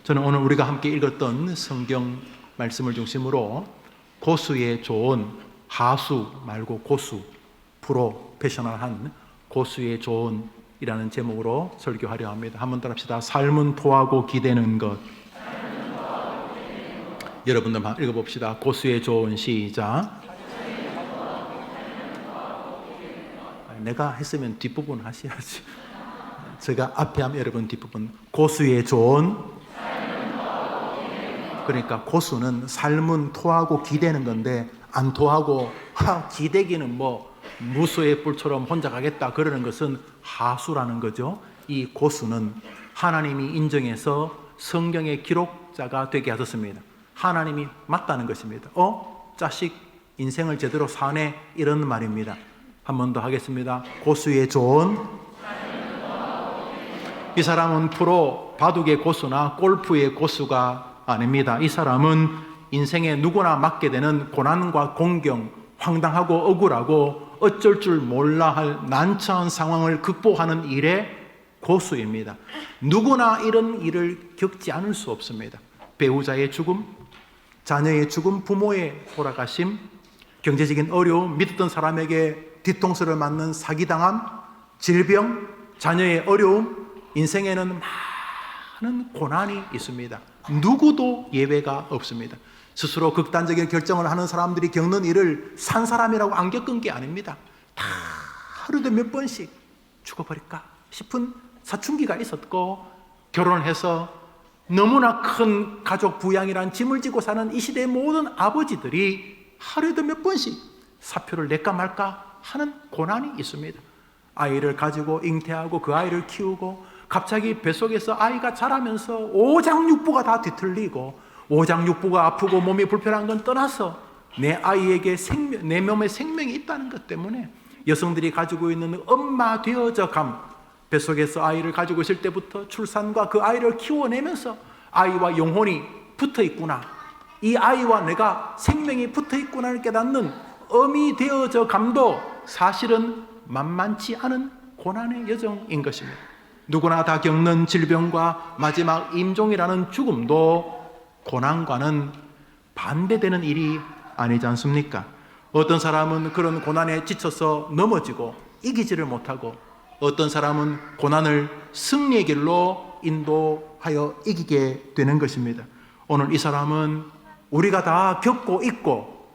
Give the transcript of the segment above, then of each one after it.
저는 오늘 우리가 함께 읽었던 성경 말씀을 중심으로 고수의 좋은, 하수 말고 고수, 프로페셔널한 고수의 좋은이라는 제목으로 설교하려 합니다. 한번 따라합시다. 삶은 토하고 기대는 것. 여러분들 읽어봅시다. 고수의 좋은. 시작. 내가 했으면 뒷부분 하셔야지. 제가 앞에 하면 여러분 뒷부분. 고수의 좋은. 그러니까 고수는 삶은 토하고 기대는 건데, 안 토하고 기대기는 뭐 무소의 뿔처럼 혼자 가겠다 그러는 것은 하수라는 거죠. 이 고수는 하나님이 인정해서 성경의 기록자가 되게 하셨습니다. 하나님이 맞다는 것입니다. 자식 인생을 제대로 사네, 이런 말입니다. 한 번 더 하겠습니다. 고수의 좋은. 이 사람은 프로 바둑의 고수나 골프의 고수가 아닙니다. 이 사람은 인생에 누구나 맞게 되는 고난과 공경, 황당하고 억울하고 어쩔 줄 몰라 할 난처한 상황을 극복하는 일의 고수입니다. 누구나 이런 일을 겪지 않을 수 없습니다. 배우자의 죽음, 자녀의 죽음, 부모의 돌아가심, 경제적인 어려움, 믿었던 사람에게 뒤통수를 맞는 사기당함, 질병, 자녀의 어려움, 인생에는 많은 고난이 있습니다. 누구도 예외가 없습니다. 스스로 극단적인 결정을 하는 사람들이 겪는 일을 산 사람이라고 안 겪은 게 아닙니다. 다 하루도 몇 번씩 죽어버릴까 싶은 사춘기가 있었고, 결혼을 해서 너무나 큰 가족 부양이란 짐을 지고 사는 이 시대의 모든 아버지들이 하루에도 몇 번씩 사표를 낼까 말까 하는 고난이 있습니다. 아이를 가지고 잉태하고 그 아이를 키우고, 갑자기 뱃속에서 아이가 자라면서 오장육부가 다 뒤틀리고, 오장육부가 아프고 몸이 불편한 건 떠나서 내 아이에게 내 몸에 생명이 있다는 것 때문에 여성들이 가지고 있는 엄마 되어져 감, 뱃속에서 아이를 가지고 있을 때부터 출산과 그 아이를 키워내면서 아이와 영혼이 붙어 있구나, 이 아이와 내가 생명이 붙어 있구나를 깨닫는 어미 되어져 감도 사실은 만만치 않은 고난의 여정인 것입니다. 누구나 다 겪는 질병과 마지막 임종이라는 죽음도 고난과는 반대되는 일이 아니지 않습니까? 어떤 사람은 그런 고난에 지쳐서 넘어지고 이기지를 못하고, 어떤 사람은 고난을 승리의 길로 인도하여 이기게 되는 것입니다. 오늘 이 사람은 우리가 다 겪고 있고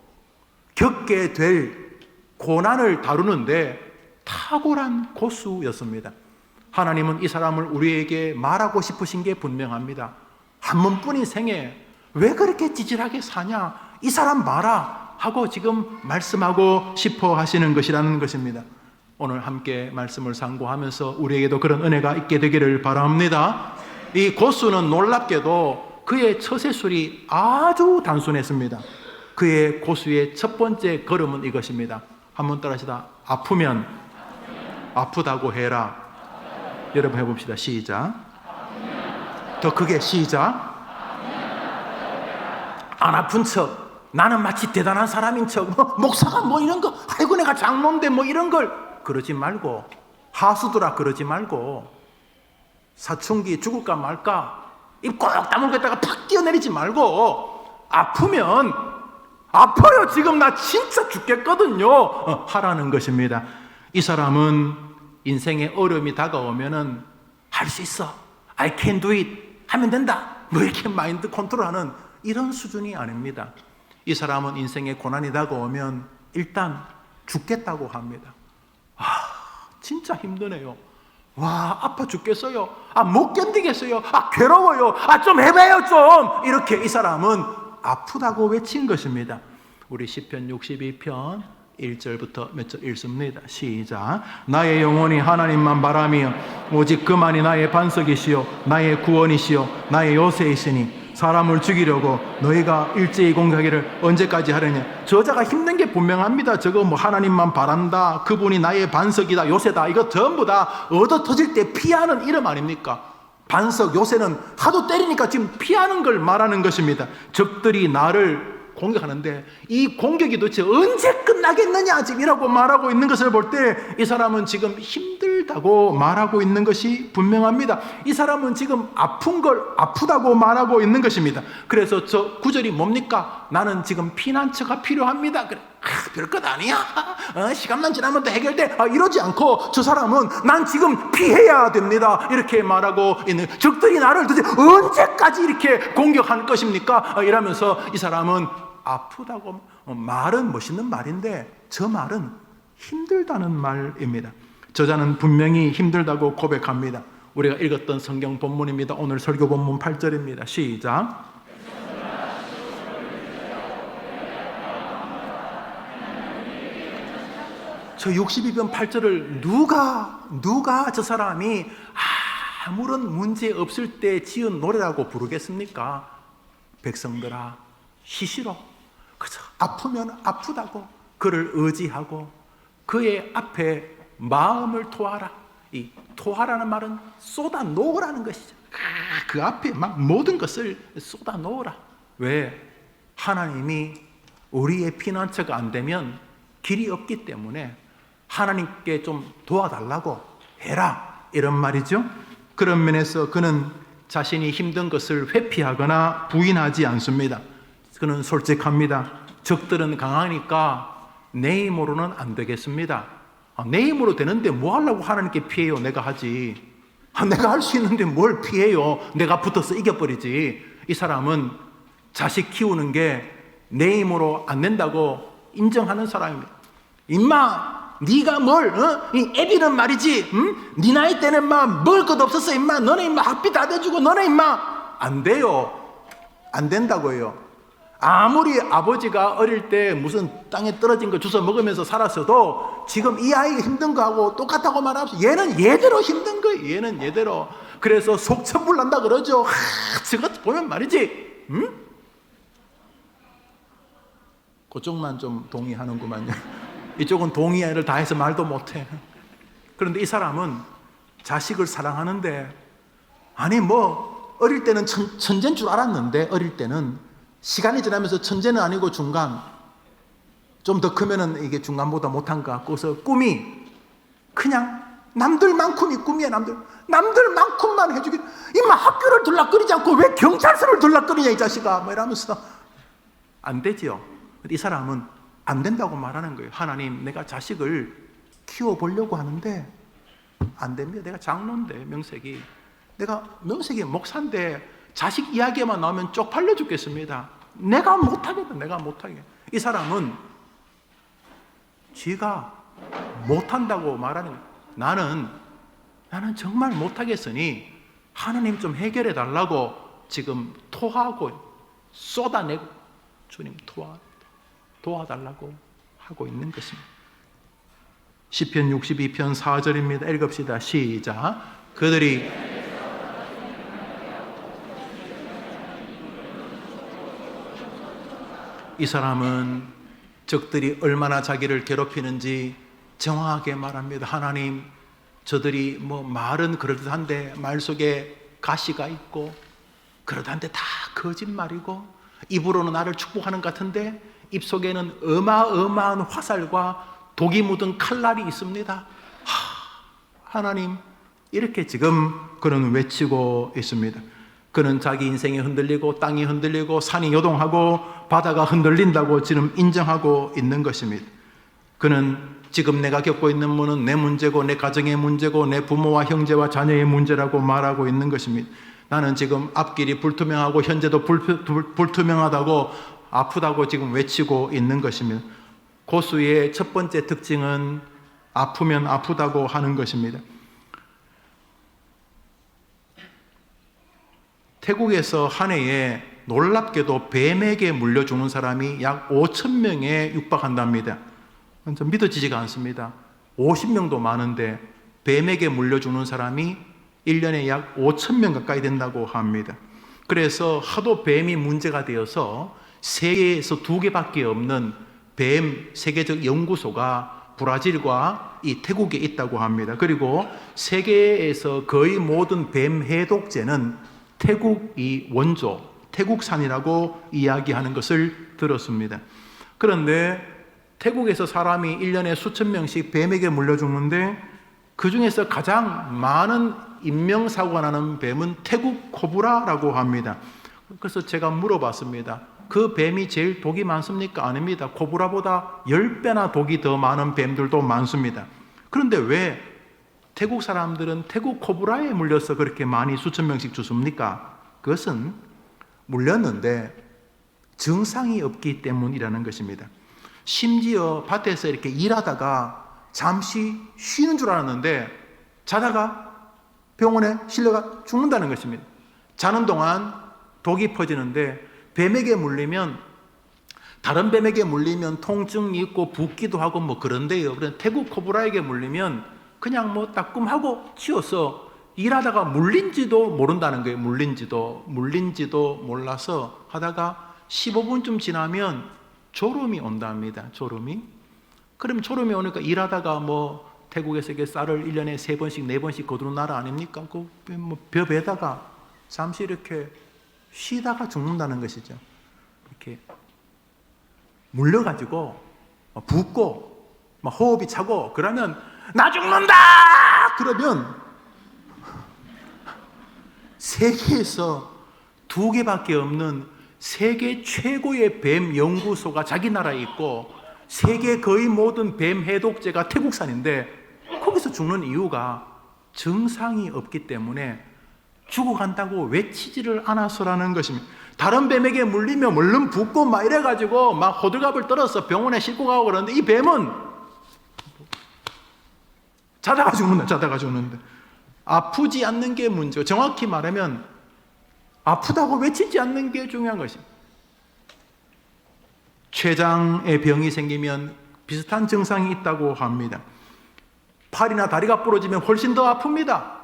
겪게 될 고난을 다루는데 탁월한 고수였습니다. 하나님은 이 사람을 우리에게 말하고 싶으신 게 분명합니다. 한 번뿐인 생에 왜 그렇게 찌질하게 사냐, 이 사람 봐라 하고 지금 말씀하고 싶어 하시는 것이라는 것입니다. 오늘 함께 말씀을 상고하면서 우리에게도 그런 은혜가 있게 되기를 바랍니다. 이 고수는 놀랍게도 그의 처세술이 아주 단순했습니다. 그의 고수의 첫 번째 걸음은 이것입니다. 한번 따라하시다. 아프면 아프다고 해라. 여러분 해봅시다. 시작. 더 크게. 시작. 안 아픈 척, 나는 마치 대단한 사람인 척, 목사가 뭐 이런 거, 아이고 내가 장로인데 뭐 이런 걸 그러지 말고, 하수들아 그러지 말고, 사춘기 죽을까 말까 입 꼭 다물고 있다가 팍 뛰어내리지 말고, 아프면 아파요, 지금 나 진짜 죽겠거든요 하라는 것입니다. 이 사람은 인생의 어려움이 다가오면은 할 수 있어, I can do it 하면 된다, 뭐 이렇게 마인드 컨트롤하는 이런 수준이 아닙니다. 이 사람은 인생의 고난이 다가오면 일단 죽겠다고 합니다. 진짜 힘드네요. 아파 죽겠어요. 못 견디겠어요. 괴로워요. 좀 해봐요 좀. 이렇게 이 사람은 아프다고 외친 것입니다. 우리 시편 62편 1절부터 몇 절 읽습니다. 시작. 나의 영혼이 하나님만 바라며 오직 그만이 나의 반석이시요 나의 구원이시요 나의 요새이시니 사람을 죽이려고 너희가 일제히 공격하기를 언제까지 하려냐. 저자가 힘든 게 분명합니다. 저거 뭐 하나님만 바란다, 그분이 나의 반석이다, 요새다, 이거 전부 다 얻어 터질 때 피하는 이름 아닙니까? 반석, 요새는 하도 때리니까 지금 피하는 걸 말하는 것입니다. 적들이 나를 공격하는데 이 공격이 도대체 언제 끝나겠느냐 지금 이라고 말하고 있는 것을 볼 때 이 사람은 지금 힘들다고 말하고 있는 것이 분명합니다. 이 사람은 지금 아픈 걸 아프다고 말하고 있는 것입니다. 그래서 저 구절이 뭡니까? 나는 지금 피난처가 필요합니다. 그래. 별것 아니야. 시간만 지나면 또 해결돼. 이러지 않고 저 사람은 난 지금 피해야 됩니다. 이렇게 말하고 있는, 적들이 나를 도대체 언제까지 이렇게 공격할 것입니까? 이러면서 이 사람은 아프다고, 말은 멋있는 말인데 저 말은 힘들다는 말입니다. 저자는 분명히 힘들다고 고백합니다. 우리가 읽었던 성경 본문입니다. 오늘 설교 본문 8절입니다. 시작. 저 62편 8절을 누가 저 사람이 아무런 문제 없을 때 지은 노래라고 부르겠습니까? 백성들아 시시로 그저 아프면 아프다고 그를 의지하고 그의 앞에 마음을 토하라. 이 토하라는 말은 쏟아 놓으라는 것이죠. 그 앞에 막 모든 것을 쏟아 놓으라. 왜? 하나님이 우리의 피난처가 안 되면 길이 없기 때문에 하나님께 좀 도와달라고 해라, 이런 말이죠. 그런 면에서 그는 자신이 힘든 것을 회피하거나 부인하지 않습니다. 그는 솔직합니다. 적들은 강하니까 내 힘으로는 안 되겠습니다. 내 힘으로 되는데 뭐 하려고 하나님께 피해요? 내가 하지. 내가 할 수 있는데 뭘 피해요? 내가 붙어서 이겨버리지. 이 사람은 자식 키우는 게 내 힘으로 안 된다고 인정하는 사람입니다. 임마 네가 뭘, 이 애비는 말이지, 네 나이 때는 막 먹을 것 없었어, 임마. 너네 임마 학비 다 대주고, 너네 임마. 안 돼요. 안 된다고요. 아무리 아버지가 어릴 때 무슨 땅에 떨어진 거 주워 먹으면서 살았어도 지금 이 아이가 힘든 거하고 똑같다고 말하면서 얘는 얘대로 힘든 거예요. 얘는 얘대로. 그래서 속천불 난다 그러죠. 저것 보면 말이지, 그쪽만 좀 동의하는구만요. 이쪽은 동의를 다 해서 말도 못해. 그런데 이 사람은 자식을 사랑하는데, 아니 뭐 어릴 때는 천재인 줄 알았는데, 어릴 때는 시간이 지나면서 천재는 아니고 중간, 좀 더 크면은 이게 중간보다 못한 것 같고서 꿈이 그냥 남들만큼이 꿈이야. 남들만큼만 해주기. 이마 학교를 들락거리지 않고 왜 경찰서를 들락거리냐 이 자식아, 뭐 이러면서. 안 되지요. 이 사람은 안 된다고 말하는 거예요. 하나님, 내가 자식을 키워보려고 하는데 안 됩니다. 내가 장로인데, 내가 명색이 목사인데 자식 이야기만 나오면 쪽팔려 죽겠습니다. 내가 못하게. 이 사람은 지가 못한다고 말하는 거예요. 나는 정말 못하겠으니 하나님 좀 해결해 달라고 지금 토하고 쏟아내고, 주님 도와달라고 하고 있는 것입니다. 시편 62편 4절입니다. 읽읍시다. 시작. 그들이 이 사람은 적들이 얼마나 자기를 괴롭히는지 정확하게 말합니다. 하나님, 저들이 뭐 말은 그럴듯한데 말 속에 가시가 있고 그럴듯한데 다 거짓말이고, 입으로는 나를 축복하는 것 같은데 입속에는 어마어마한 화살과 독이 묻은 칼날이 있습니다. 하나님, 이렇게 지금 그는 외치고 있습니다. 그는 자기 인생이 흔들리고 땅이 흔들리고 산이 요동하고 바다가 흔들린다고 지금 인정하고 있는 것입니다. 그는 지금 내가 겪고 있는 문은 내 문제고 내 가정의 문제고 내 부모와 형제와 자녀의 문제라고 말하고 있는 것입니다. 나는 지금 앞길이 불투명하고 현재도 불투명하다고, 아프다고 지금 외치고 있는 것입니다. 고수의 첫 번째 특징은 아프면 아프다고 하는 것입니다. 태국에서 한 해에 놀랍게도 뱀에게 물려 죽는 사람이 약 5,000명에 육박한답니다. 좀 믿어지지가 않습니다. 50명도 많은데 뱀에게 물려 죽는 사람이 1년에 약 5,000명 가까이 된다고 합니다. 그래서 하도 뱀이 문제가 되어서 세계에서 2개밖에 없는 뱀 세계적 연구소가 브라질과 이 태국에 있다고 합니다. 그리고 세계에서 거의 모든 뱀 해독제는 태국이 원조, 태국산이라고 이야기하는 것을 들었습니다. 그런데 태국에서 사람이 1년에 수천 명씩 뱀에게 물려 죽는데 그 중에서 가장 많은 인명사고가 나는 뱀은 태국 코브라라고 합니다. 그래서 제가 물어봤습니다. 그 뱀이 제일 독이 많습니까? 아닙니다. 코브라보다 10배나 독이 더 많은 뱀들도 많습니다. 그런데 왜 태국 사람들은 태국 코브라에 물려서 그렇게 많이 수천 명씩 죽습니까? 그것은 물렸는데 증상이 없기 때문이라는 것입니다. 심지어 밭에서 이렇게 일하다가 잠시 쉬는 줄 알았는데 자다가 병원에 실려가 죽는다는 것입니다. 자는 동안 독이 퍼지는데 뱀에게 물리면, 다른 뱀에게 물리면 통증이 있고 붓기도 하고 뭐 그런데요. 그런데 태국 코브라에게 물리면 그냥 뭐 따끔하고 치워서 일하다가 물린지도 모른다는 거예요. 물린지도 몰라서 하다가 15분쯤 지나면 졸음이 온답니다. 졸음이. 그럼 졸음이 오니까 일하다가 뭐 태국에서 쌀을 1년에 3번씩 4번씩 거두는 나라 아닙니까? 그 뭐 벼베다가 잠시 이렇게 쉬다가 죽는다는 것이죠. 이렇게 물려가지고 붓고 호흡이 차고 그러면 나 죽는다! 그러면 세계에서 2개밖에 없는 세계 최고의 뱀 연구소가 자기 나라에 있고 세계 거의 모든 뱀 해독제가 태국산인데 거기서 죽는 이유가 증상이 없기 때문에 죽어간다고 외치지를 않아서라는 것입니다. 다른 뱀에게 물리면 얼른 붓고 막 이래가지고 막 호들갑을 떨어서 병원에 싣고 가고 그러는데 이 뱀은 자다가 죽는데 아프지 않는 게 문제고, 정확히 말하면 아프다고 외치지 않는 게 중요한 것입니다. 췌장에 병이 생기면 비슷한 증상이 있다고 합니다. 팔이나 다리가 부러지면 훨씬 더 아픕니다.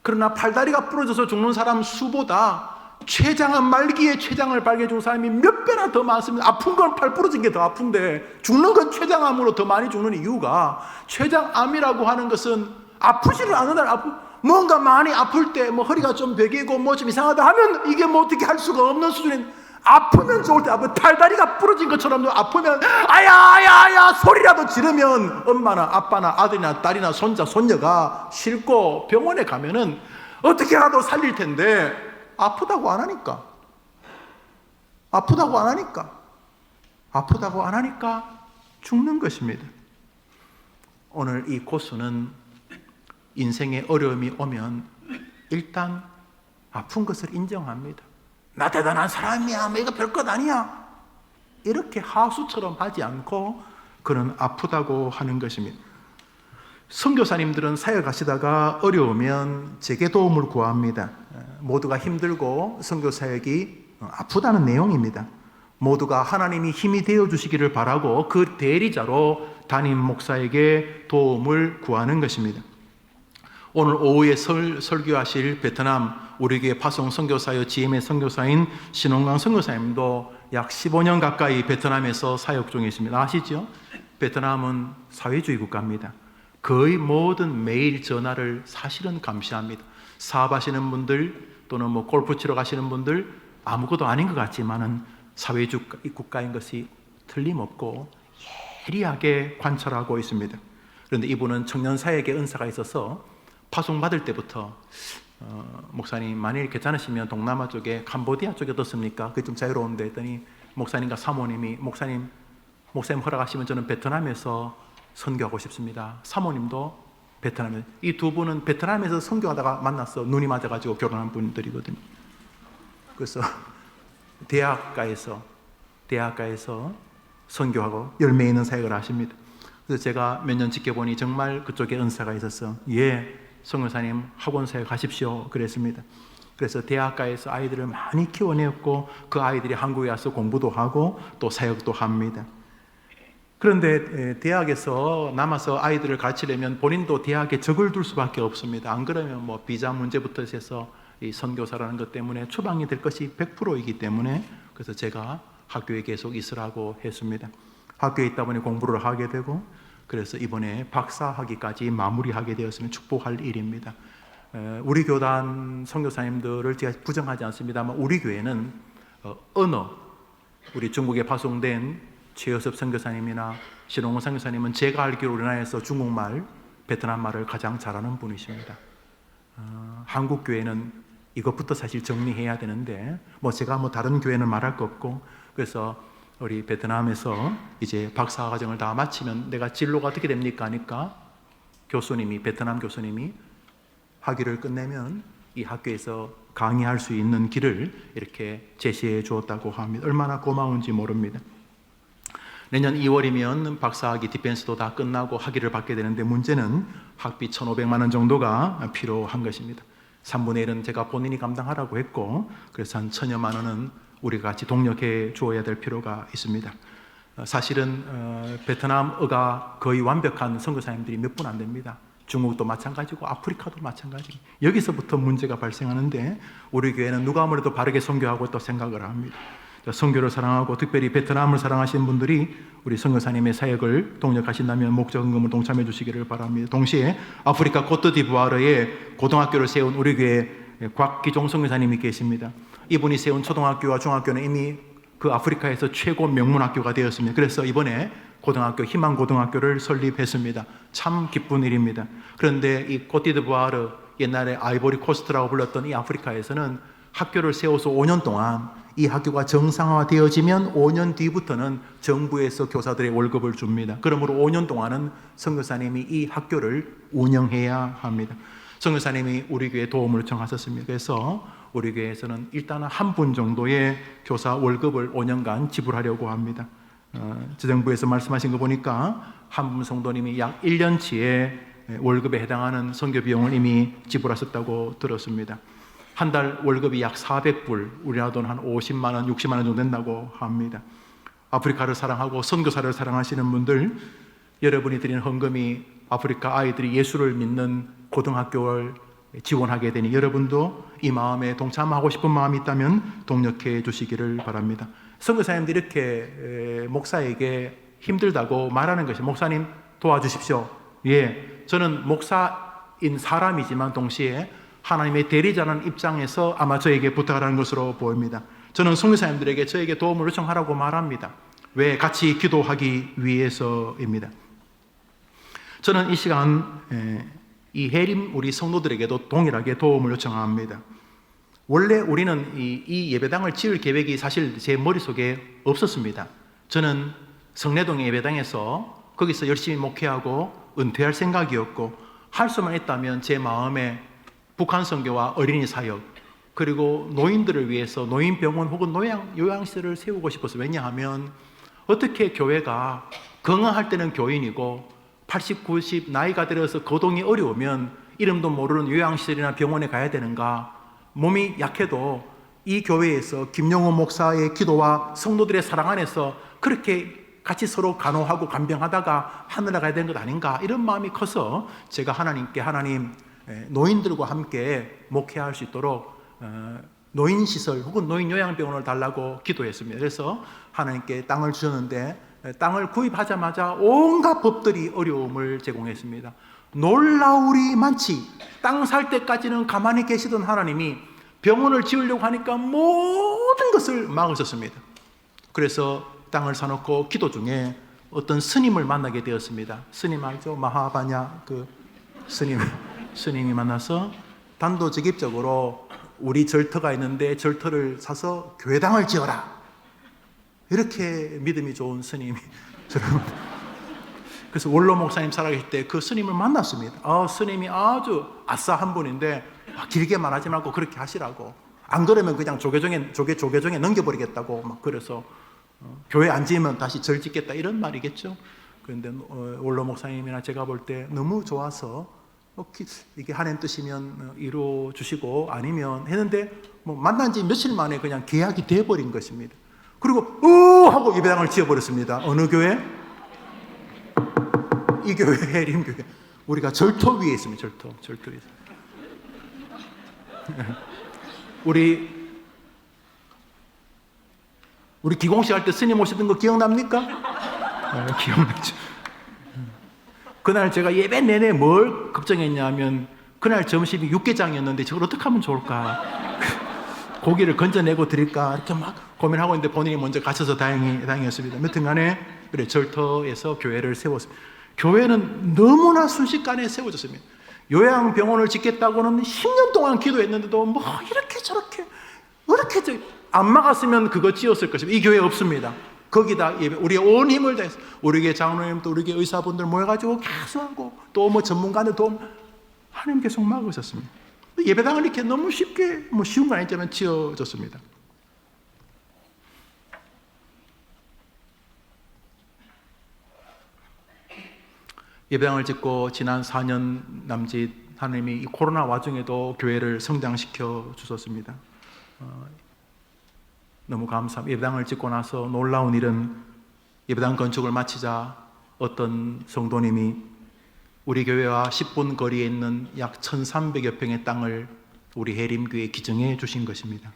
그러나 팔다리가 부러져서 죽는 사람 수보다 췌장암 말기에 췌장을 발견해 준 사람이 몇 배나 더 많습니다. 아픈 건 팔 부러진 게 더 아픈데 죽는 건 췌장암으로 더 많이 죽는 이유가, 췌장암이라고 하는 것은 아프지를 않는다. 뭔가 많이 아플 때 뭐 허리가 좀 베개고 뭐 좀 이상하다 하면 이게 뭐 어떻게 할 수가 없는 수준인, 아프면 좋을 때 아프면 팔다리가 부러진 것처럼 아프면 아야 소리라도 지르면 엄마나 아빠나 아들이나 딸이나 손자 손녀가 싣고 병원에 가면은 어떻게라도 살릴 텐데 아프다고 안 하니까 죽는 것입니다. 오늘 이 고수는 인생에 어려움이 오면 일단 아픈 것을 인정합니다. 나 대단한 사람이야, 뭐 이거 별것 아니야, 이렇게 하수처럼 하지 않고 그는 아프다고 하는 것입니다. 선교사님들은 사역하시다가 어려우면 제게 도움을 구합니다. 모두가 힘들고 선교사역이 아프다는 내용입니다. 모두가 하나님이 힘이 되어주시기를 바라고 그 대리자로 담임 목사에게 도움을 구하는 것입니다. 오늘 오후에 설교하실 베트남 우리 교회 파송 선교사여 GM의 선교사인 신홍강 선교사님도 약 15년 가까이 베트남에서 사역 중이십니다. 아시죠? 베트남은 사회주의 국가입니다. 거의 모든 메일 전화를 사실은 감시합니다. 사업하시는 분들 또는 뭐 골프 치러 가시는 분들 아무것도 아닌 것 같지만은 사회주의 국가인 것이 틀림없고 예리하게 관찰하고 있습니다. 그런데 이분은 청년 사역의 은사가 있어서 파송 받을 때부터 목사님 만일 괜찮으시면 동남아 쪽에 캄보디아 쪽에 어떻습니까? 그게 좀 자유로운데 했더니 목사님과 사모님이 목사님 허락하시면 저는 베트남에서 선교하고 싶습니다. 사모님도 베트남에, 이 두 분은 베트남에서 선교하다가 만나서 눈이 맞아가지고 결혼한 분들이거든요. 그래서 대학가에서 선교하고 열매 있는 사역을 하십니다. 그래서 제가 몇 년 지켜보니 정말 그쪽에 은사가 있어서 선교사님 학원 사역 하십시오 그랬습니다. 그래서 대학가에서 아이들을 많이 키워내었고 그 아이들이 한국에 와서 공부도 하고 또 사역도 합니다. 그런데 대학에서 남아서 아이들을 가르치려면 본인도 대학에 적을 둘 수밖에 없습니다. 안 그러면 뭐 비자 문제부터 해서 이 선교사라는 것 때문에 추방이 될 것이 100%이기 때문에, 그래서 제가 학교에 계속 있으라고 했습니다. 학교에 있다 보니 공부를 하게 되고, 그래서 이번에 박사학위까지 마무리하게 되었으면 축복할 일입니다. 우리 교단 선교사님들을 제가 부정하지 않습니다만 우리 교회는 언어, 우리 중국에 파송된 최여섭 선교사님이나 신홍원 선교사님은 제가 알기로 우리나라에서 중국말, 베트남말을 가장 잘하는 분이십니다. 한국 교회는 이것부터 사실 정리해야 되는데 제가 다른 교회는 말할 거 없고, 그래서 우리 베트남에서 이제 박사과정을 다 마치면 내가 진로가 어떻게 됩니까 하니까 베트남 교수님이 학위를 끝내면 이 학교에서 강의할 수 있는 길을 이렇게 제시해 주었다고 합니다. 얼마나 고마운지 모릅니다. 내년 2월이면 박사학위 디펜스도 다 끝나고 학위를 받게 되는데 문제는 학비 1,500만 원 정도가 필요한 것입니다. 3분의 1은 제가 본인이 감당하라고 했고, 그래서 한 1,000여만 원은 우리가 같이 동력해 주어야 될 필요가 있습니다. 사실은 베트남어가 거의 완벽한 선교사님들이 몇 분 안 됩니다. 중국도 마찬가지고 아프리카도 마찬가지고 여기서부터 문제가 발생하는데 우리 교회는 누가 아무래도 바르게 선교하고 또 생각을 합니다. 선교를 사랑하고 특별히 베트남을 사랑하시는 분들이 우리 선교사님의 사역을 동력하신다면 목적금을 동참해 주시기를 바랍니다. 동시에 아프리카 코트디부아르에 고등학교를 세운 우리 교회 곽기종 선교사님이 계십니다. 이분이 세운 초등학교와 중학교는 이미 그 아프리카에서 최고 명문학교가 되었습니다. 그래서 이번에 고등학교, 희망고등학교를 설립했습니다. 참 기쁜 일입니다. 그런데 이 코트디부아르, 옛날에 아이보리 코스트라고 불렀던 이 아프리카에서는 학교를 세워서 5년 동안 이 학교가 정상화되어지면 5년 뒤부터는 정부에서 교사들의 월급을 줍니다. 그러므로 5년 동안은 선교사님이 이 학교를 운영해야 합니다. 선교사님이 우리 교회에 도움을 요청하셨습니다. 그래서 우리 교회에서는 일단 한 분 정도의 교사 월급을 5년간 지불하려고 합니다. 지정부에서 말씀하신 거 보니까 한 분 성도님이 약 1년치의 월급에 해당하는 선교 비용을 이미 지불하셨다고 들었습니다. 한 달 월급이 약 400불, 우리나라 돈 한 50만 원, 60만 원 정도 된다고 합니다. 아프리카를 사랑하고 선교사를 사랑하시는 분들, 여러분이 드리는 헌금이 아프리카 아이들이 예수를 믿는 고등학교를 지원하게 되니 여러분도 이 마음에 동참하고 싶은 마음이 있다면 동력해 주시기를 바랍니다. 선교사님들이 이렇게 목사에게 힘들다고 말하는 것이, 목사님 도와주십시오. 예, 저는 목사인 사람이지만 동시에 하나님의 대리자라는 입장에서 아마 저에게 부탁하라는 것으로 보입니다. 저는 선교사님들에게 저에게 도움을 요청하라고 말합니다. 왜? 같이 기도하기 위해서입니다. 저는 이 시간 이 해림 우리 성도들에게도 동일하게 도움을 요청합니다. 원래 우리는 이 예배당을 지을 계획이 사실 제 머릿속에 없었습니다. 저는 성내동 예배당에서 거기서 열심히 목회하고 은퇴할 생각이었고, 할 수만 있다면 제 마음에 북한 선교와 어린이 사역, 그리고 노인들을 위해서 노인병원 혹은 요양시설을 세우고 싶었어요. 왜냐하면 어떻게 교회가 건강할 때는 교인이고 80, 90 나이가 들어서 거동이 어려우면 이름도 모르는 요양시설이나 병원에 가야 되는가? 몸이 약해도 이 교회에서 김용호 목사의 기도와 성도들의 사랑 안에서 그렇게 같이 서로 간호하고 간병하다가 하늘에 가야 되는 것 아닌가? 이런 마음이 커서 제가 하나님께, 하나님, 노인들과 함께 목회할 수 있도록 노인시설 혹은 노인요양병원을 달라고 기도했습니다. 그래서 하나님께 땅을 주셨는데 땅을 구입하자마자 온갖 법들이 어려움을 제공했습니다. 놀라울이 많지. 땅 살 때까지는 가만히 계시던 하나님이 병원을 지으려고 하니까 모든 것을 막으셨습니다. 그래서 땅을 사놓고 기도 중에 어떤 스님을 만나게 되었습니다. 스님 알죠? 마하바냐 그 스님이 만나서 단도직입적으로 우리 절터가 있는데 절터를 사서 교회당을 지어라. 이렇게 믿음이 좋은 스님이 그래서 원로 목사님 살아계실 때 그 스님을 만났습니다. 스님이 아주 아싸한 분인데 길게 말하지 말고 그렇게 하시라고. 안 그러면 그냥 조계종에 넘겨버리겠다고 막 그래서 교회 안 지으면 다시 절 짓겠다 이런 말이겠죠. 그런데 원로 목사님이나 제가 볼 때 너무 좋아서 이게 하나님 뜻이면 이루어 주시고 아니면 했는데 만난 지 며칠 만에 그냥 계약이 돼버린 것입니다. 그리고 하고 예배당을 지어버렸습니다. 어느 교회? 이 교회, 해림교회. 우리가 절터 위에 있습니다. 절터 위에. 우리 기공식 할 때 스님 오시던 거 기억납니까? 기억나죠. 그날 제가 예배 내내 뭘 걱정했냐면 그날 점심이 육개장이었는데 저걸 어떻게 하면 좋을까? 고기를 건져내고 드릴까 이렇게 막 고민하고 있는데 본인이 먼저 가셔서 다행이었습니다. 여튼간에 그래 절터에서 교회를 세웠습니다. 교회는 너무나 순식간에 세워졌습니다. 요양병원을 짓겠다고는 10년 동안 기도했는데도 뭐 이렇게 저렇게 안 막았으면 그거 지었을 것입니다. 이 교회 없습니다. 거기다 우리의 온 힘을 다해서 우리 교회 장로님도 우리 교회 의사분들 모여가지고 계속 하고 또 뭐 전문가들 도움 하나님 계속 막으셨습니다. 예배당을 이렇게 너무 쉽게 쉬운 건 아니지만 지어졌습니다. 예배당을 짓고 지난 4년 남짓 하나님이 이 코로나 와중에도 교회를 성장시켜 주셨습니다. 너무 감사합니다. 예배당을 짓고 나서 놀라운 일은 예배당 건축을 마치자 어떤 성도님이 우리 교회와 10분 거리에 있는 약 1,300여 평의 땅을 우리 해림교회에 기증해 주신 것입니다.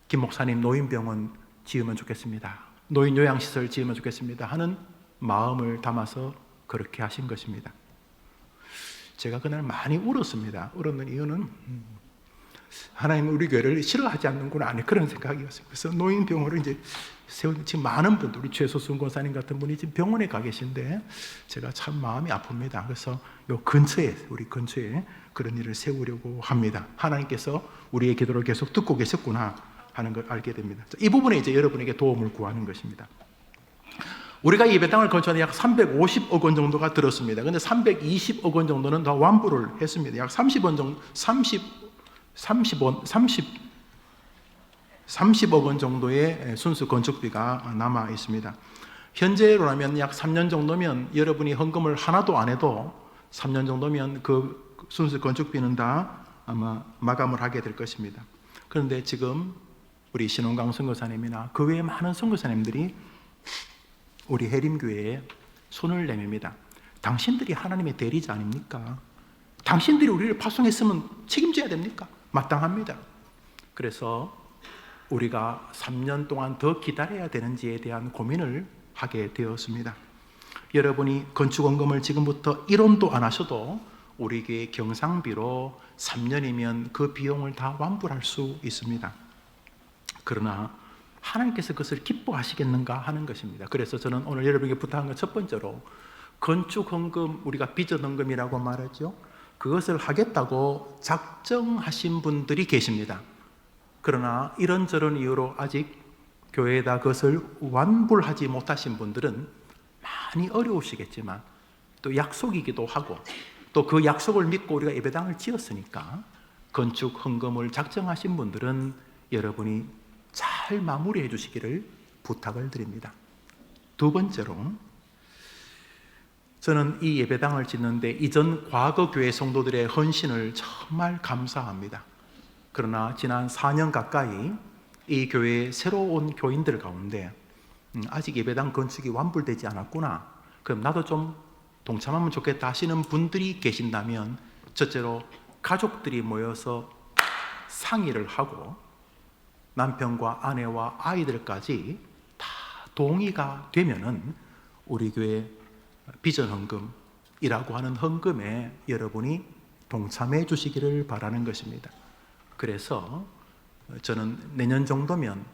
김 목사님 노인병원 지으면 좋겠습니다. 노인 요양시설 지으면 좋겠습니다 하는 마음을 담아서 그렇게 하신 것입니다. 제가 그날 많이 울었습니다. 울었는 이유는 하나님 우리 교회를 싫어하지 않는구나 아니 그런 생각이었어요. 그래서 노인병원을 이제 지금 많은 분들 우리 최소순 권사님 같은 분이 지금 병원에 가 계신데 제가 참 마음이 아픕니다. 그래서 우리 근처에 그런 일을 세우려고 합니다. 하나님께서 우리의 기도를 계속 듣고 계셨구나 하는 걸 알게 됩니다. 이 부분에 이제 여러분에게 도움을 구하는 것입니다. 우리가 예배당을 건축하는 약 350억 원 정도가 들었습니다. 그런데 320억 원 정도는 더 완부를 했습니다. 약 30억 원 정도의 순수 건축비가 남아 있습니다. 현재로라면 약 3년 정도면 여러분이 헌금을 하나도 안 해도 3년 정도면 그 순수 건축비는 다 아마 마감을 하게 될 것입니다. 그런데 지금 우리 신원강 선교사님이나 그 외에 많은 선교사님들이 우리 해림교회에 손을 내밉니다. 당신들이 하나님의 대리자 아닙니까? 당신들이 우리를 파송했으면 책임져야 됩니까? 마땅합니다. 그래서 우리가 3년 동안 더 기다려야 되는지에 대한 고민을 하게 되었습니다. 여러분이 건축원금을 지금부터 1원도 안 하셔도 우리 교회 경상비로 3년이면 그 비용을 다 완불할 수 있습니다. 그러나 하나님께서 그것을 기뻐하시겠는가 하는 것입니다. 그래서 저는 오늘 여러분에게 부탁한 건 첫 번째로 건축헌금, 우리가 비전헌금이라고 말하죠. 그것을 하겠다고 작정하신 분들이 계십니다. 그러나 이런저런 이유로 아직 교회에다 그것을 완불하지 못하신 분들은 많이 어려우시겠지만 또 약속이기도 하고 또 그 약속을 믿고 우리가 예배당을 지었으니까 건축헌금을 작정하신 분들은 여러분이 잘 마무리해 주시기를 부탁을 드립니다. 두 번째로 저는 이 예배당을 짓는데 이전 과거 교회 성도들의 헌신을 정말 감사합니다. 그러나 지난 4년 가까이 이 교회에 새로 온 교인들 가운데 아직 예배당 건축이 완불되지 않았구나, 그럼 나도 좀 동참하면 좋겠다 하시는 분들이 계신다면 첫째로 가족들이 모여서 상의를 하고 남편과 아내와 아이들까지 다 동의가 되면은 우리 교회 비전헌금이라고 하는 헌금에 여러분이 동참해 주시기를 바라는 것입니다. 그래서 저는 내년 정도면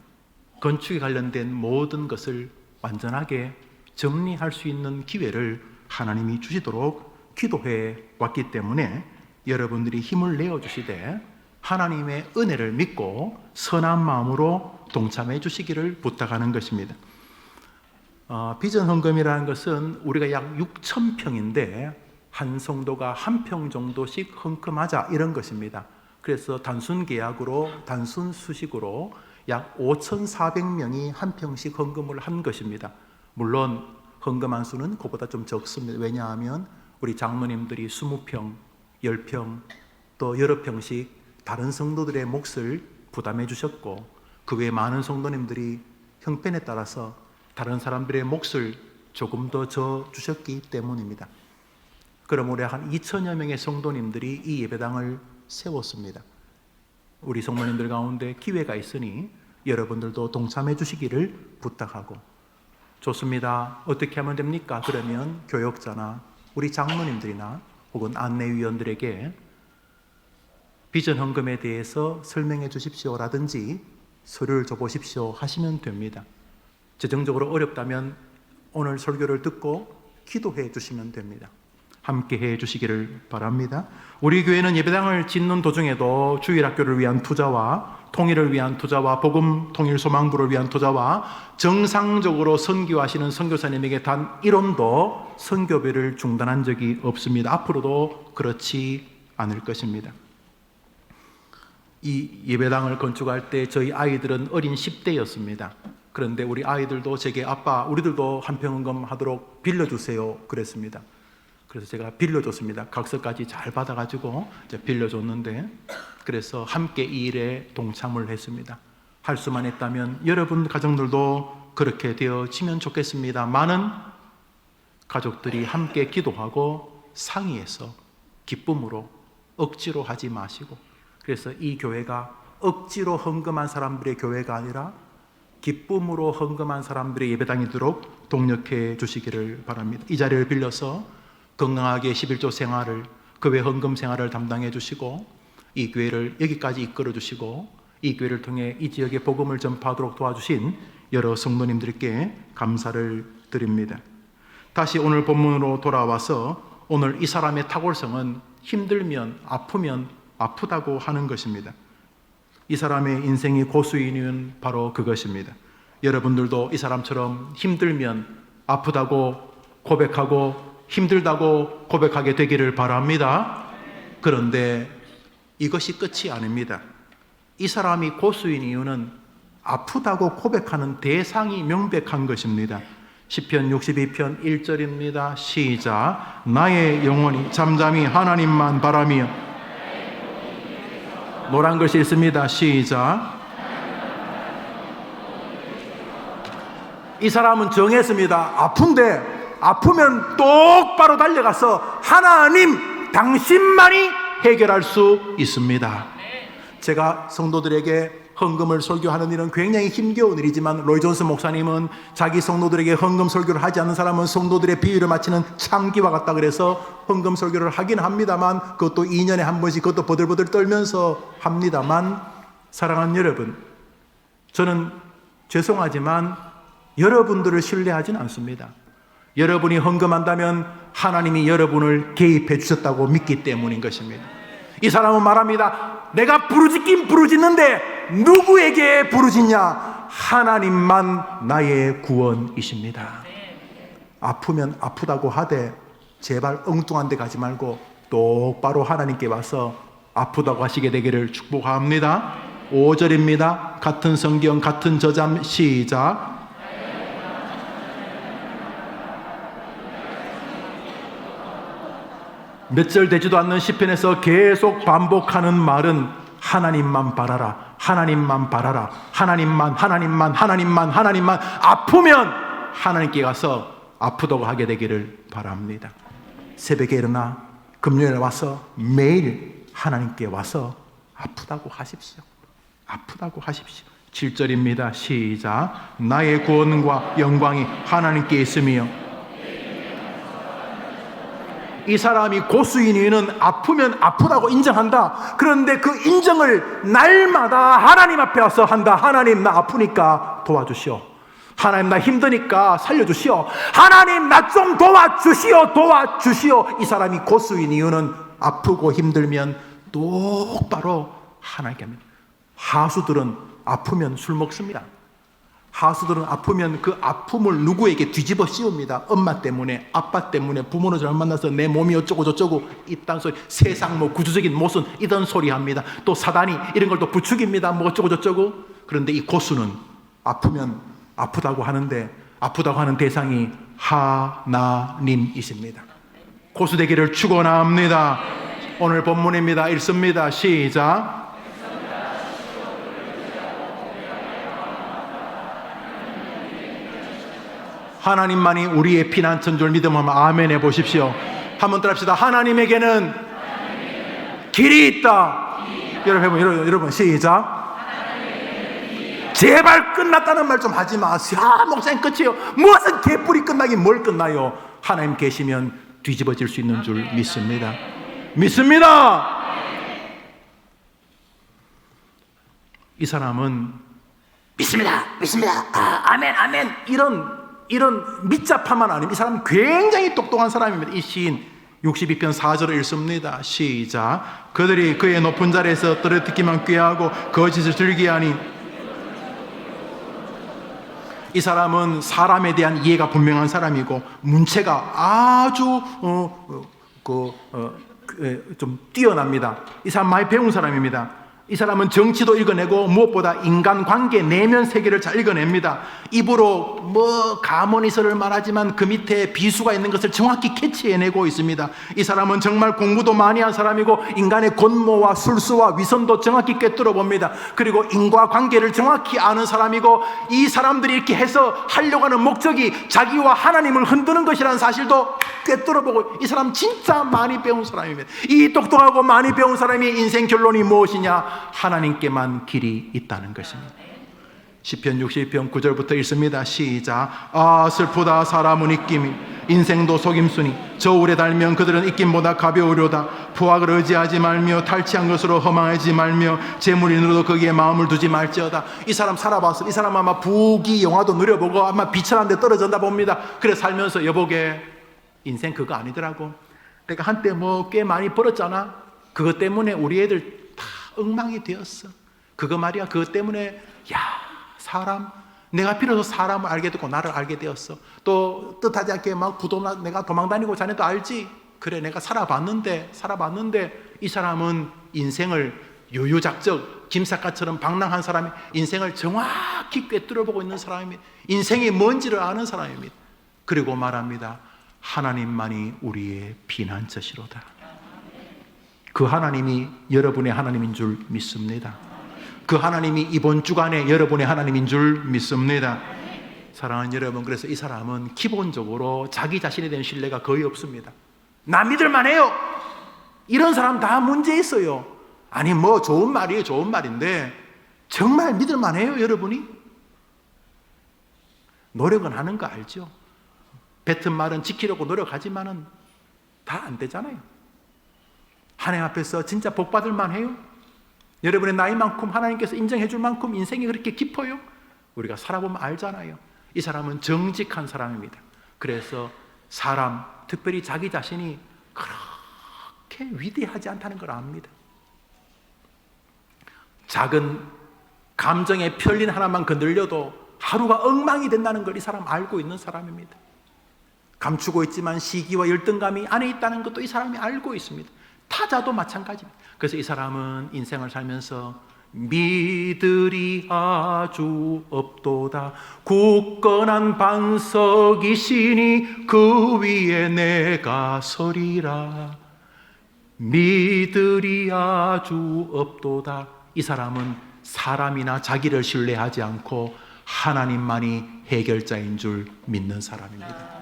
건축에 관련된 모든 것을 완전하게 정리할 수 있는 기회를 하나님이 주시도록 기도해 왔기 때문에 여러분들이 힘을 내어 주시되 하나님의 은혜를 믿고 선한 마음으로 동참해 주시기를 부탁하는 것입니다. 비전헌금이라는 것은 우리가 약 6,000평인데 한 성도가 한 평 정도씩 헌금하자 이런 것입니다. 그래서 단순 계약으로 단순 수식으로 약 5,400명이 한 평씩 헌금을 한 것입니다. 물론 헌금한 수는 그보다 좀 적습니다. 왜냐하면 우리 장로님들이 20평, 10평 또 여러 평씩 다른 성도들의 몫을 부담해 주셨고 그 외에 많은 성도님들이 형편에 따라서 다른 사람들의 몫을 조금 더 져 주셨기 때문입니다. 그럼 우리 한 2,000여 명의 성도님들이 이 예배당을 세웠습니다. 우리 성도님들 가운데 기회가 있으니 여러분들도 동참해 주시기를 부탁하고, 좋습니다. 어떻게 하면 됩니까? 그러면 교역자나 우리 장로님들이나 혹은 안내위원들에게 비전 헌금에 대해서 설명해 주십시오라든지 서류를 줘보십시오 하시면 됩니다. 재정적으로 어렵다면 오늘 설교를 듣고 기도해 주시면 됩니다. 함께 해 주시기를 바랍니다. 우리 교회는 예배당을 짓는 도중에도 주일학교를 위한 투자와 통일을 위한 투자와 복음 통일 소망부를 위한 투자와 정상적으로 선교하시는 선교사님에게 단 1원도 선교비를 중단한 적이 없습니다. 앞으로도 그렇지 않을 것입니다. 이 예배당을 건축할 때 저희 아이들은 어린 10대였습니다. 그런데 우리 아이들도 제게 아빠 우리들도 한평헌금 하도록 빌려주세요 그랬습니다. 그래서 제가 빌려줬습니다. 각서까지 잘 받아가지고 빌려줬는데, 그래서 함께 이 일에 동참을 했습니다. 할 수만 있다면 여러분 가정들도 그렇게 되어지면 좋겠습니다. 많은 가족들이 함께 기도하고 상의해서 기쁨으로 억지로 하지 마시고, 그래서 이 교회가 억지로 헌금한 사람들의 교회가 아니라 기쁨으로 헌금한 사람들의 예배당이 되도록 동력해 주시기를 바랍니다. 이 자리를 빌려서 건강하게 11조 생활을, 교회 헌금 생활을 담당해 주시고 이 교회를 여기까지 이끌어 주시고 이 교회를 통해 이 지역에 복음을 전파하도록 도와주신 여러 성도님들께 감사를 드립니다. 다시 오늘 본문으로 돌아와서 오늘 이 사람의 탁월성은 힘들면 아프면 아프다고 하는 것입니다. 이 사람의 인생의 고수인은 바로 그것입니다. 여러분들도 이 사람처럼 힘들면 아프다고 고백하고 힘들다고 고백하게 되기를 바랍니다. 그런데 이것이 끝이 아닙니다. 이 사람이 고수인 이유는 아프다고 고백하는 대상이 명백한 것입니다. 시편 62편 1절입니다. 시작. 나의 영혼이 잠잠히 하나님만 바라며. 노란 글씨 있습니다. 시작. 이 사람은 정했습니다. 아픈데 아프면 똑바로 달려가서 하나님 당신만이 해결할 수 있습니다. 제가 성도들에게 헌금을 설교하는 일은 굉장히 힘겨운 일이지만 로이 존스 목사님은 자기 성도들에게 헌금 설교를 하지 않는 사람은 성도들의 비위를 맞추는 창기와 같다 그래서 헌금 설교를 하긴 합니다만, 그것도 2년에 한 번씩 그것도 버들버들 떨면서 합니다만, 사랑하는 여러분, 저는 죄송하지만 여러분들을 신뢰하지는 않습니다. 여러분이 헌금한다면 하나님이 여러분을 개입해 주셨다고 믿기 때문인 것입니다. 이 사람은 말합니다. 내가 부르짖긴 부르짖는데 누구에게 부르짖냐? 하나님만 나의 구원이십니다. 아프면 아프다고 하되 제발 엉뚱한 데 가지 말고 똑바로 하나님께 와서 아프다고 하시게 되기를 축복합니다. 5절입니다. 같은 성경 같은 저잠 시작. 몇 절 되지도 않는 시편에서 계속 반복하는 말은 하나님만 바라라, 하나님만 바라라, 하나님만. 아프면 하나님께 가서 아프다고 하게 되기를 바랍니다. 새벽에 일어나 금요일에 와서 매일 하나님께 와서 아프다고 하십시오. 아프다고 하십시오. 7절입니다. 시작. 나의 구원과 영광이 하나님께 있으며. 이 사람이 고수인 이유는 아프면 아프다고 인정한다. 그런데 그 인정을 날마다 하나님 앞에 와서 한다. 하나님 나 아프니까 도와주시오. 하나님 나 힘드니까 살려주시오. 하나님 나 좀 도와주시오. 이 사람이 고수인 이유는 아프고 힘들면 똑바로 하나님께 합니다. 하수들은 아프면 술 먹습니다. 하수들은 아프면 그 아픔을 누구에게 뒤집어 씌웁니다. 엄마 때문에, 아빠 때문에, 부모는 잘못 만나서 내 몸이 어쩌고 저쩌고 이딴 소리, 세상 뭐 구조적인 모순 이런 소리 합니다. 또 사단이 이런 걸 또 부추깁니다. 뭐 어쩌고 저쩌고. 그런데 이 고수는 아프면 아프다고 하는데 아프다고 하는 대상이 하나님이십니다. 고수 되기를 축원합니다. 오늘 본문입니다. 읽습니다. 시작. 하나님만이 우리의 피난처인 줄 믿으면 아멘 해보십시오. 한번 따라 합시다. 하나님에게는 길이 있다. 여러분 시작. 제발 끝났다는 말 좀 하지 마세요. 목사님 끝이에요. 무슨 개뿔이 끝나긴 뭘 끝나요. 하나님 계시면 뒤집어질 수 있는 줄 믿습니다. 이 사람은 믿습니다. 아멘, 아멘. 이런密잡함만 아닙니다. 이 사람은 굉장히 똑똑한 사람입니다. 이 시인 62편 4절을 읽습니다. 시작. 그들이 그의 높은 자리에서 떨어뜨기만 꾀하고 거짓을 즐기하니. 이 사람은 사람에 대한 이해가 분명한 사람이고 문체가 아주 좀 뛰어납니다. 이 사람 많이 배운 사람입니다. 이 사람은 정치도 읽어내고 무엇보다 인간관계 내면 세계를 잘 읽어냅니다. 입으로 가모니서를 말하지만 그 밑에 비수가 있는 것을 정확히 캐치해내고 있습니다. 이 사람은 정말 공부도 많이 한 사람이고 인간의 권모와 술수와 위선도 정확히 꿰뚫어 봅니다. 그리고 인과관계를 정확히 아는 사람이고, 이 사람들이 이렇게 해서 하려고 하는 목적이 자기와 하나님을 흔드는 것이라는 사실도 꿰뚫어 보고, 이 사람 진짜 많이 배운 사람입니다. 이 똑똑하고 많이 배운 사람이 인생 결론이 무엇이냐? 하나님께만 길이 있다는 것입니다. 시편 62편 9절부터 읽습니다. 시작. 아, 슬프다. 사람은 입김이, 인생도 속임수니 저울에 달면 그들은 입김보다 가벼우려다. 부학을 의지하지 말며 탈취한 것으로 허망하지 말며 재물이 늘어도 거기에 마음을 두지 말지어다. 이 사람 살아봤어. 이 사람 아마 부귀 영화도 누려보고 아마 비천한 데 떨어졌나 봅니다. 그래 살면서 여보게 인생 그거 아니더라고. 내가 한때 꽤 많이 벌었잖아. 그것 때문에 우리 애들 다 엉망이 되었어. 그거 말이야. 그것 때문에 사람, 내가 비로소 사람을 알게 되고 나를 알게 되었어. 또 뜻하지 않게 막 내가 도망다니고 자네도 알지? 그래, 내가 살아봤는데 이 사람은 인생을 유유작적 김삿갓처럼 방랑한 사람이, 인생을 정확히 꿰뚫어보고 있는 사람이, 인생이 뭔지를 아는 사람입니다. 그리고 말합니다. 하나님만이 우리의 피난처시로다. 그 하나님이 여러분의 하나님인 줄 믿습니다. 그 하나님이 이번 주간에 여러분의 하나님인 줄 믿습니다. 사랑하는 여러분, 그래서 이 사람은 기본적으로 자기 자신에 대한 신뢰가 거의 없습니다. 나 믿을만 해요. 이런 사람 다 문제 있어요. 아니 좋은 말이에요. 좋은 말인데 정말 믿을만 해요, 여러분이? 노력은 하는 거 알죠? 뱉은 말은 지키려고 노력하지만은 다 안 되잖아요. 하나님 앞에서 진짜 복 받을 만해요? 여러분의 나이만큼 하나님께서 인정해 줄 만큼 인생이 그렇게 깊어요? 우리가 살아보면 알잖아요. 이 사람은 정직한 사람입니다. 그래서 사람, 특별히 자기 자신이 그렇게 위대하지 않다는 걸 압니다. 작은 감정의 편린 하나만 건들려도 하루가 엉망이 된다는 걸 이 사람 알고 있는 사람입니다. 감추고 있지만 시기와 열등감이 안에 있다는 것도 이 사람이 알고 있습니다. 타자도 마찬가지입니다. 그래서 이 사람은 인생을 살면서 믿으리 아주 없도다. 굳건한 반석이시니 그 위에 내가 서리라. 믿으리 아주 없도다. 이 사람은 사람이나 자기를 신뢰하지 않고 하나님만이 해결자인 줄 믿는 사람입니다.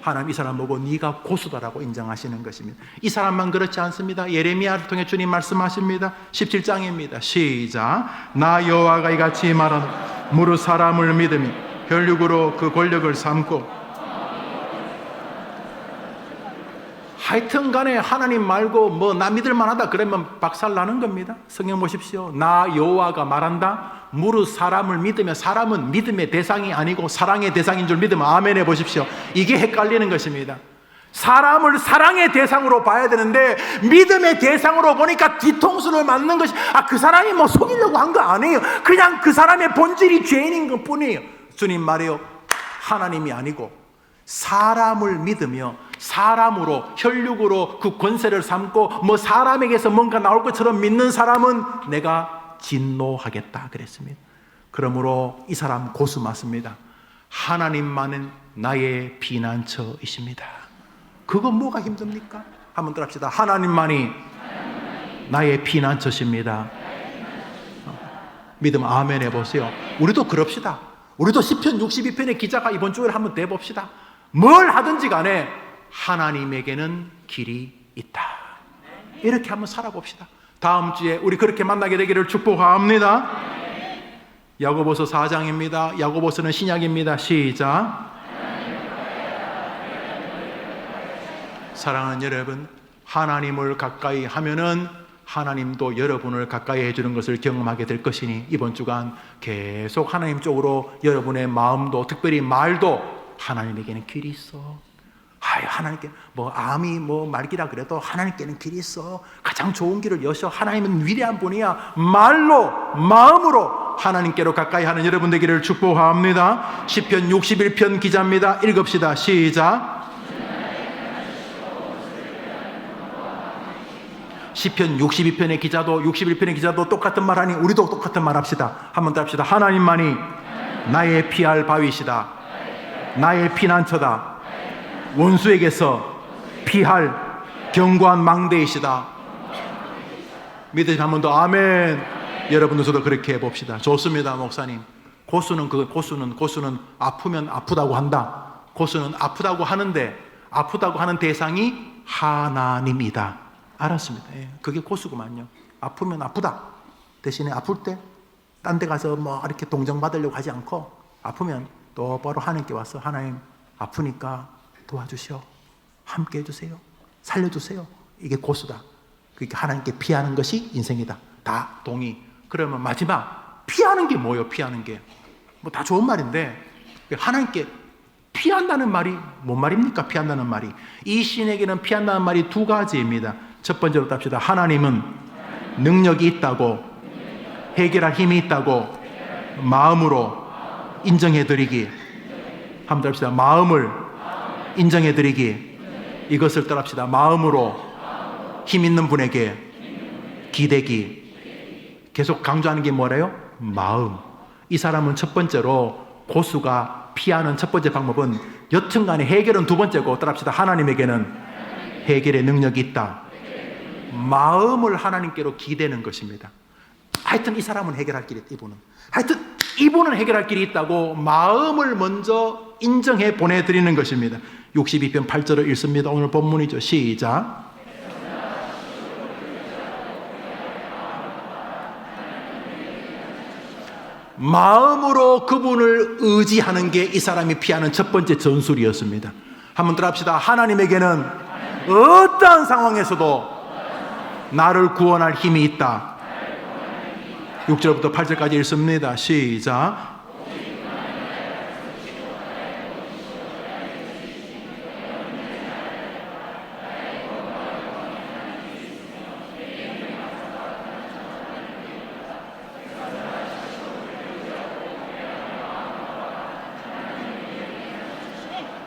하나님 이 사람 보고 네가 고수다라고 인정하시는 것입니다. 이 사람만 그렇지 않습니다. 예레미야를 통해 주님 말씀하십니다. 17장입니다. 시작. 나 여호와가 이같이 말하노라. 무릇 사람을 믿으며 혈육으로 그 권력을 삼고. 하여튼 간에 하나님 말고 나 믿을 만하다 그러면 박살나는 겁니다. 성경 보십시오. 나 여호와가 말한다. 무릇 사람을 믿으며, 사람은 믿음의 대상이 아니고 사랑의 대상인 줄 믿으면 아멘 해보십시오. 이게 헷갈리는 것입니다. 사람을 사랑의 대상으로 봐야 되는데 믿음의 대상으로 보니까 뒤통수를 맞는 것이, 그 사람이 속이려고 한 거 아니에요. 그냥 그 사람의 본질이 죄인인 것 뿐이에요. 주님 말해요. 하나님이 아니고 사람을 믿으며 사람으로, 혈육으로 그 권세를 삼고 사람에게서 뭔가 나올 것처럼 믿는 사람은 내가 진노하겠다 그랬습니다. 그러므로 이 사람 고수 맞습니다. 하나님만은 나의 피난처이십니다. 그거 뭐가 힘듭니까? 한번 더 합시다. 하나님만이 나의 피난처십니다. 믿으면 아멘 해보세요. 우리도 그럽시다. 우리도 시편 62편의 기자가 이번 주에 한번 내봅시다. 뭘 하든지 간에 하나님에게는 길이 있다. 이렇게 한번 살아봅시다. 다음 주에 우리 그렇게 만나게 되기를 축복합니다. 야고보서 4장입니다. 야고보서는 신약입니다. 시작. 사랑하는 여러분, 하나님을 가까이 하면은 하나님도 여러분을 가까이 해주는 것을 경험하게 될 것이니 이번 주간 계속 하나님 쪽으로 여러분의 마음도 특별히 말도 하나님에게는 길이 있어. 하나님께 암이 말기라 그래도 하나님께는 길이 있어. 가장 좋은 길을 여셔. 하나님은 위대한 분이야. 말로 마음으로 하나님께로 가까이 하는 여러분 되기를 축복합니다. 시편 61편 기자입니다. 읽읍시다. 시작. 시편 62편의 기자도 61편의 기자도 똑같은 말하니 우리도 똑같은 말 합시다. 한번 더 합시다. 하나님만이 나의 피할 바위시다. 나의 피난처다. 원수에게서 피할 견고한 망대이시다. 믿으시면 한 번 더 아멘. 여러분도 저도 그렇게 해봅시다. 좋습니다. 목사님, 고수는 아프면 아프다고 한다. 고수는 아프다고 하는데 아프다고 하는 대상이 하나님이다. 알았습니다. 그게 고수구만요. 아프면 아프다. 대신에 아플 때 딴 데 가서 이렇게 동정받으려고 하지 않고 아프면 똑바로 하나님께 와서 하나님 아프니까 도와주시오. 함께 해주세요. 살려주세요. 이게 고수다. 그러니까 하나님께 피하는 것이 인생이다. 다 동의. 그러면 마지막 피하는 게 뭐예요? 피하는 게 다 좋은 말인데 하나님께 피한다는 말이 뭔 말입니까? 피한다는 말이 이 신에게는 피한다는 말이 두 가지입니다. 첫 번째로 답시다. 하나님은 능력이 있다고 해결할 힘이 있다고 마음으로 인정해드리기. 한번 답시다. 마음을 인정해드리기. 이것을 따라합시다. 마음으로 힘 있는 분에게 기대기. 계속 강조하는 게 뭐래요? 마음. 이 사람은 첫 번째로 고수가 피하는 첫 번째 방법은 여튼간에 해결은 두 번째고 따라합시다. 하나님에게는 해결의 능력이 있다. 마음을 하나님께로 기대는 것입니다. 하여튼 이 사람은 해결할 길이 있다. 이분은 해결할 길이 있다고 마음을 먼저 인정해 보내드리는 것입니다. 62편 8절을 읽습니다. 오늘 본문이죠. 시작. 마음으로 그분을 의지하는 게 이 사람이 피하는 첫 번째 전술이었습니다. 한번 따라합시다. 하나님에게는 어떠한 상황에서도 나를 구원할 힘이 있다. 6절부터 8절까지 읽습니다. 시작.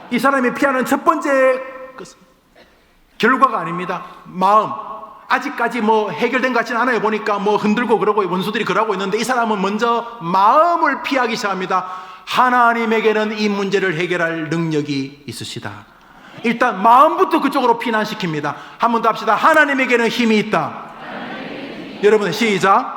이 사람이 피하는 첫 번째 결과가 아닙니다. 마음. 아직까지 해결된 것 같지는 않아요. 보니까 흔들고 그러고 원수들이 그러고 있는데 이 사람은 먼저 마음을 피하기 시작합니다. 하나님에게는 이 문제를 해결할 능력이 있으시다. 일단 마음부터 그쪽으로 피난시킵니다. 한 번 더 합시다. 하나님에게는 힘이 있다. 여러분 시작.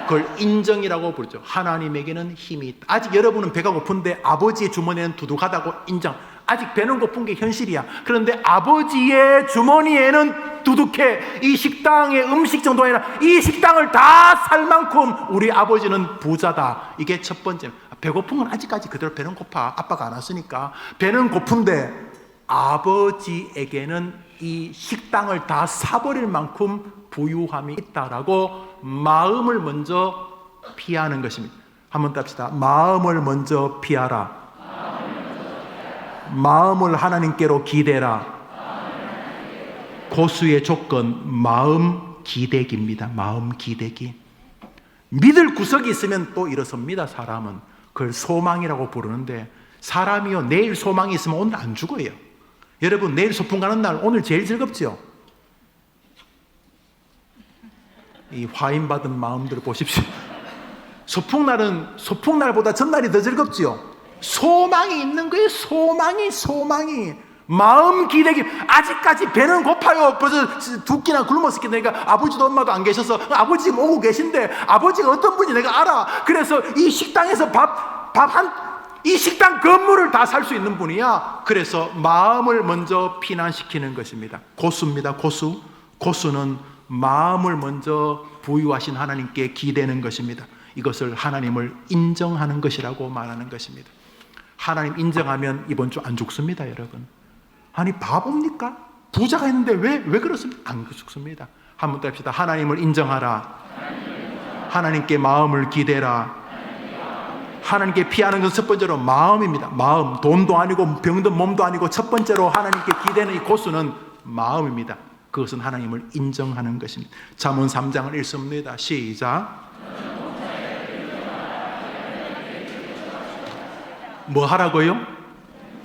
그걸 인정이라고 부르죠. 하나님에게는 힘이 있다. 아직 여러분은 배가 고픈데 아버지의 주머니에는 두둑하다고 인정. 아직 배는 고픈 게 현실이야. 그런데 아버지의 주머니에는 두둑해. 이 식당의 음식 정도가 아니라 이 식당을 다 살 만큼 우리 아버지는 부자다. 이게 첫 번째. 배고픈 건 아직까지 그대로 배는 고파. 아빠가 안 왔으니까. 배는 고픈데 아버지에게는 이 식당을 다 사버릴 만큼 부유함이 있다라고 마음을 먼저 피하는 것입니다. 한번 답시다. 마음을 먼저 피하라. 마음을 하나님께로 기대라. 고수의 조건 마음 기대기입니다. 마음 기대기. 믿을 구석이 있으면 또 일어섭니다. 사람은 그걸 소망이라고 부르는데 사람이요 내일 소망이 있으면 오늘 안 죽어요. 여러분 내일 소풍 가는 날 오늘 제일 즐겁죠? 이 화인 받은 마음들을 보십시오. 소풍날보다 전날이 더 즐겁지요. 소망이 있는 거예요. 소망이 마음 기대기. 아직까지 배는 고파요. 벌써 두 끼나 굶었을 게 내가 아버지도 엄마도 안 계셔서 아버지 지금 오고 계신데 아버지가 어떤 분인지 내가 알아. 그래서 이 식당에서 이 식당 건물을 다 살 수 있는 분이야. 그래서 마음을 먼저 피난시키는 것입니다. 고수입니다. 고수는 마음을 먼저 부유하신 하나님께 기대는 것입니다. 이것을 하나님을 인정하는 것이라고 말하는 것입니다. 하나님 인정하면 이번 주 안 죽습니다. 여러분. 아니 바보입니까? 부자가 있는데 왜 그렇습니까? 안 죽습니다. 한번 더 합시다. 하나님을 인정하라. 하나님께 마음을 기대라. 하나님께 피하는 건 첫 번째로 마음입니다. 마음. 돈도 아니고 병든 몸도 아니고 첫 번째로 하나님께 기대는 이 고수는 마음입니다. 그것은 하나님을 인정하는 것입니다. 잠언 3장을 읽습니다. 시작. 뭐 하라고요?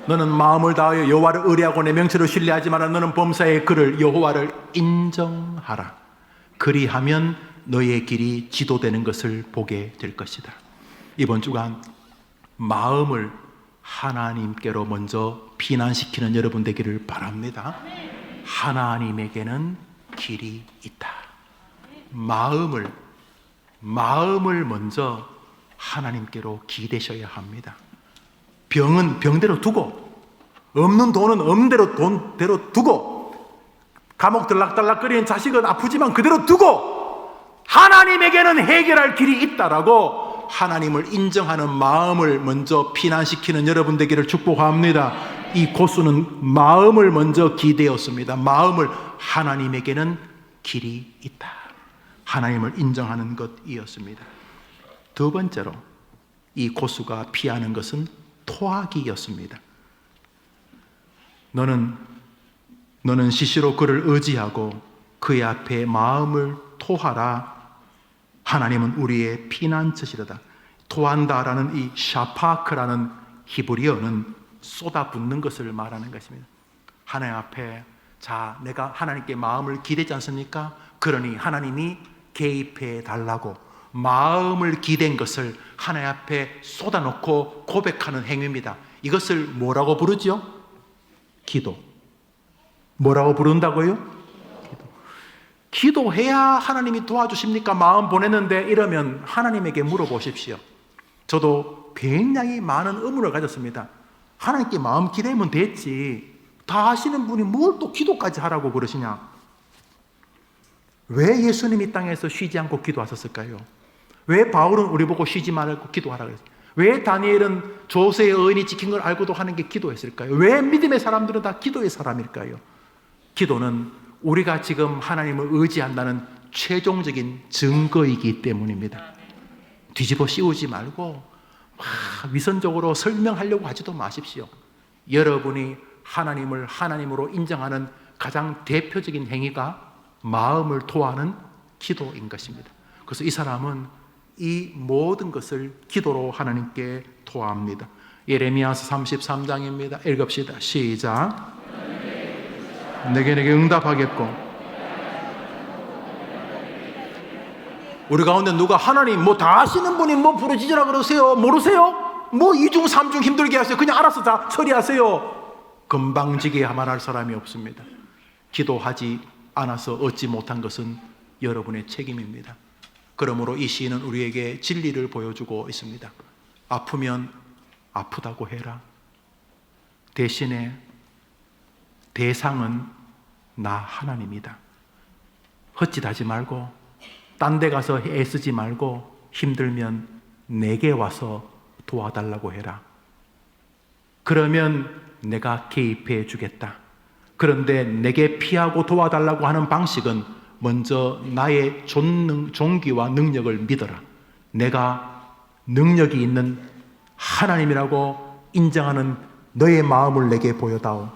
너는 마음을 다하여 여호와를 의뢰하고 내 명철을 신뢰하지 마라. 너는 범사의 그를 여호와를 인정하라. 그리하면 너의 길이 지도되는 것을 보게 될 것이다. 이번 주간 마음을 하나님께로 먼저 피난시키는 여러분 되기를 바랍니다. 하나님에게는 길이 있다. 마음을 먼저 하나님께로 기대셔야 합니다. 병은 병대로 두고, 없는 돈은 없는 돈대로 두고, 감옥 들락달락거리는 자식은 아프지만 그대로 두고, 하나님에게는 해결할 길이 있다라고 하나님을 인정하는 마음을 먼저 피난시키는 여러분 되기를 축복합니다. 이 고수는 마음을 먼저 기대었습니다. 마음을 하나님에게는 길이 있다. 하나님을 인정하는 것이었습니다. 두 번째로 이 고수가 피하는 것은 토하기였습니다. 너는 시시로 그를 의지하고 그의 앞에 마음을 토하라. 하나님은 우리의 피난처시로다. 토한다라는 이 샤파크라는 히브리어는 쏟아붓는 것을 말하는 것입니다. 하나님 앞에, 자, 내가 하나님께 마음을 기대지 않습니까? 그러니 하나님이 개입해 달라고 마음을 기댄 것을 하나님 앞에 쏟아놓고 고백하는 행위입니다. 이것을 뭐라고 부르죠? 기도. 뭐라고 부른다고요? 기도해야 하나님이 도와주십니까? 마음 보냈는데 이러면 하나님에게 물어보십시오. 저도 굉장히 많은 의문을 가졌습니다. 하나님께 마음 기대면 됐지, 다 하시는 분이 뭘 또 기도까지 하라고 그러시냐? 왜 예수님이 땅에서 쉬지 않고 기도하셨을까요? 왜 바울은 우리 보고 쉬지 말고 기도하라고 했어요? 왜 다니엘은 조세의 의인이 지킨 걸 알고도 하는 게 기도했을까요? 왜 믿음의 사람들은 다 기도의 사람일까요? 기도는 우리가 지금 하나님을 의지한다는 최종적인 증거이기 때문입니다. 뒤집어 씌우지 말고 위선적으로 설명하려고 하지도 마십시오. 여러분이 하나님을 하나님으로 인정하는 가장 대표적인 행위가 마음을 토하는 기도인 것입니다. 그래서 이 사람은 이 모든 것을 기도로 하나님께 토합니다. 예레미야서 33장입니다. 읽읍시다. 시작. 내게 응답하겠고. 우리 가운데 누가 하나님 뭐 다 하시는 분이 뭐 부르짖으라 그러세요? 모르세요? 뭐 이중 삼중 힘들게 하세요. 그냥 알아서 다 처리하세요. 금방지게 말할 사람이 없습니다. 기도하지 않아서 얻지 못한 것은 여러분의 책임입니다. 그러므로 이 시인은 우리에게 진리를 보여주고 있습니다. 아프면 아프다고 해라. 대신에 대상은 나 하나님이다. 헛짓하지 말고, 딴 데 가서 애쓰지 말고, 힘들면 내게 와서 도와달라고 해라. 그러면 내가 개입해 주겠다. 그런데 내게 피하고 도와달라고 하는 방식은 먼저 나의 존귀와 능력을 믿어라. 내가 능력이 있는 하나님이라고 인정하는 너의 마음을 내게 보여다오.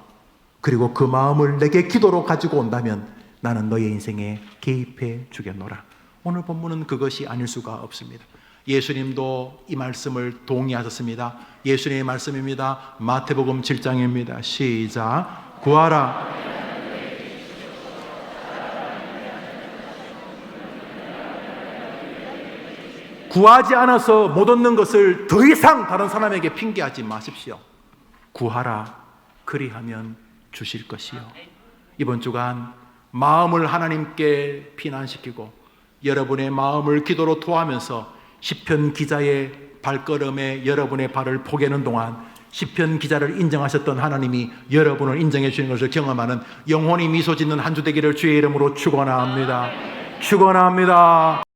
그리고 그 마음을 내게 기도로 가지고 온다면 나는 너의 인생에 개입해 주겠노라. 오늘 본문은 그것이 아닐 수가 없습니다. 예수님도 이 말씀을 동의하셨습니다. 예수님의 말씀입니다. 마태복음 7장입니다. 시작. 구하라. 구하지 않아서 못 얻는 것을 더 이상 다른 사람에게 핑계하지 마십시오. 구하라. 그리하면 주실 것이요. 이번 주간 마음을 하나님께 피난시키고 여러분의 마음을 기도로 토하면서 시편 기자의 발걸음에 여러분의 발을 포개는 동안 시편 기자를 인정하셨던 하나님이 여러분을 인정해 주시는 것을 경험하는 영혼이 미소 짓는 한 주 되기를 주의 이름으로 축원합니다. 축원합니다.